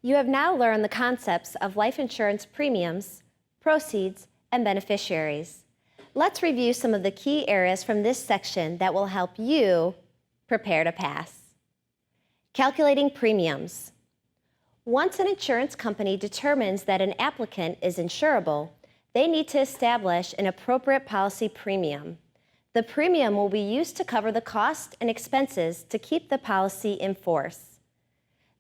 You have now learned the concepts of life insurance premiums, proceeds, and beneficiaries. Let's review some of the key areas from this section that will help you prepare to pass. Calculating premiums. Once an insurance company determines that an applicant is insurable, they need to establish an appropriate policy premium. The premium will be used to cover the cost and expenses to keep the policy in force.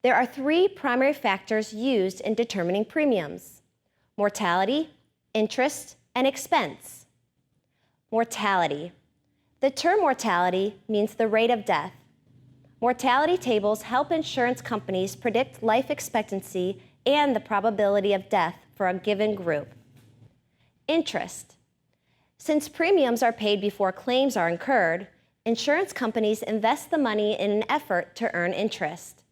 There are three primary factors used in determining premiums: mortality, interest, and expense. Mortality. The term mortality means the rate of death. Mortality tables help insurance companies predict life expectancy and the probability of death for a given group. Interest. Since premiums are paid before claims are incurred, insurance companies invest the money in an effort to earn interest.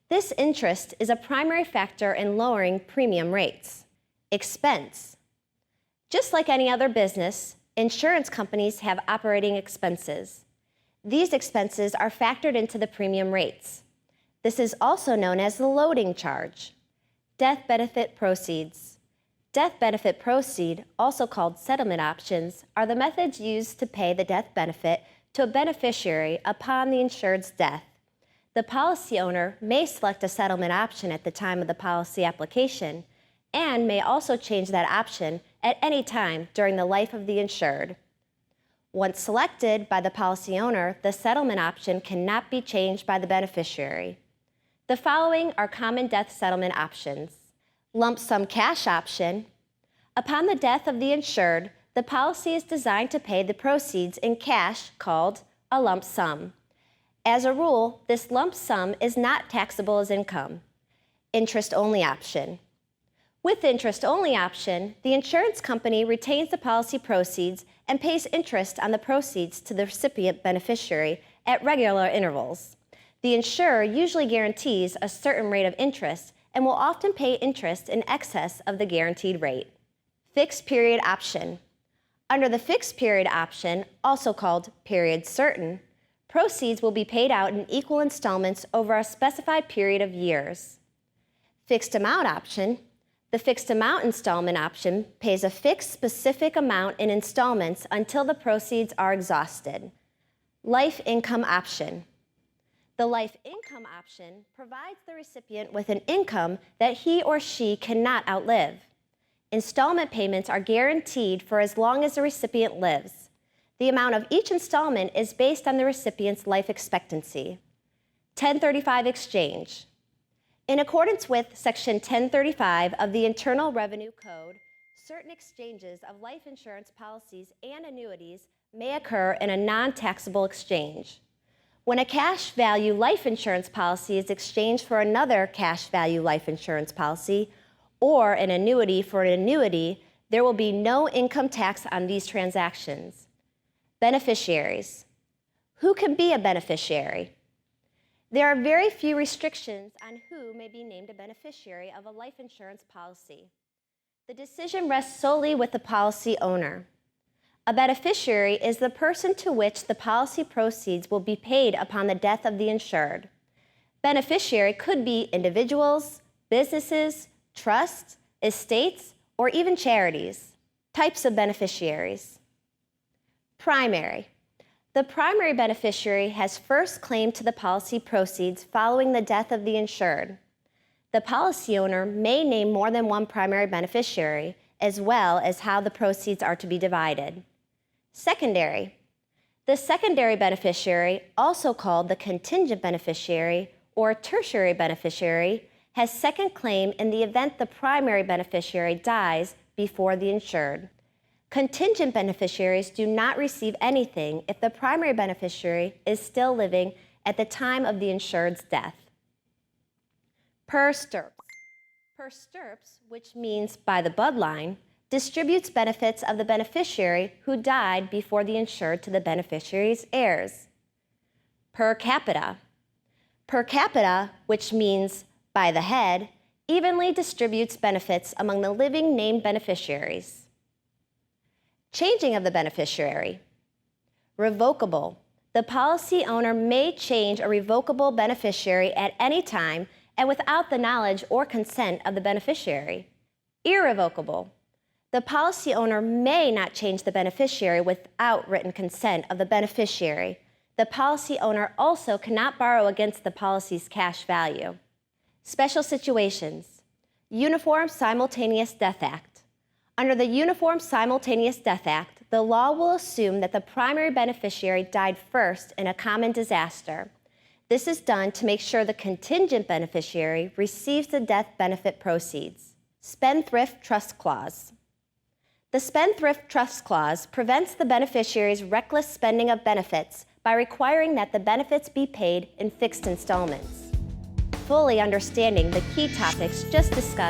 This interest is a primary factor in lowering premium rates. Expense. Just like any other business, insurance companies have operating expenses. These expenses are factored into the premium rates. This is also known as the loading charge. Death benefit proceeds. Death benefit proceed, also called settlement options, are the methods used to pay the death benefit to a beneficiary upon the insured's death. The policy owner may select a settlement option at the time of the policy application and may also change that option at any time during the life of the insured. Once selected by the policy owner, the settlement option cannot be changed by the beneficiary. The following are common death settlement options. Lump sum cash option. Upon the death of the insured, the policy is designed to pay the proceeds in cash, called a lump sum. As a rule, this lump sum is not taxable as income. Interest-only option. With interest-only option, the insurance company retains the policy proceeds and pays interest on the proceeds to the recipient beneficiary at regular intervals. The insurer usually guarantees a certain rate of interest and will often pay interest in excess of the guaranteed rate. Fixed period option. Under the fixed period option, also called period certain, proceeds will be paid out in equal installments over a specified period of years. Fixed amount option. The fixed amount installment option pays a fixed specific amount in installments until the proceeds are exhausted. Life income option. The life income option provides the recipient with an income that he or she cannot outlive. Installment payments are guaranteed for as long as the recipient lives. The amount of each installment is based on the recipient's life expectancy. 1035 exchange. In accordance with Section 1035 of the Internal Revenue Code, certain exchanges of life insurance policies and annuities may occur in a non-taxable exchange. When a cash value life insurance policy is exchanged for another cash value life insurance policy, or an annuity for an annuity, there will be no income tax on these transactions. Beneficiaries. Who can be a beneficiary? There are very few restrictions on who may be named a beneficiary of a life insurance policy. The decision rests solely with the policy owner. A beneficiary is the person to which the policy proceeds will be paid upon the death of the insured. Beneficiary could be individuals, businesses, trusts, estates, or even charities. Types of beneficiaries. Primary. The primary beneficiary has first claim to the policy proceeds following the death of the insured. The policy owner may name more than one primary beneficiary, as well as how the proceeds are to be divided. Secondary. The secondary beneficiary, also called the contingent beneficiary or tertiary beneficiary, has second claim in the event the primary beneficiary dies before the insured. Contingent beneficiaries do not receive anything if the primary beneficiary is still living at the time of the insured's death. Per stirps. Per stirps, which means by the bloodline, distributes benefits of the beneficiary who died before the insured to the beneficiary's heirs. Per capita. Per capita, which means by the head, evenly distributes benefits among the living named beneficiaries. Changing of the beneficiary. Revocable. The policy owner may change a revocable beneficiary at any time and without the knowledge or consent of the beneficiary. Irrevocable. The policy owner may not change the beneficiary without written consent of the beneficiary. The policy owner also cannot borrow against the policy's cash value. Special situations. Uniform Simultaneous Death Act. Under the Uniform Simultaneous Death Act, the law will assume that the primary beneficiary died first in a common disaster. This is done to make sure the contingent beneficiary receives the death benefit proceeds. Spendthrift Trust Clause. The Spendthrift Trust Clause prevents the beneficiary's reckless spending of benefits by requiring that the benefits be paid in fixed installments. Fully understanding the key topics just discussed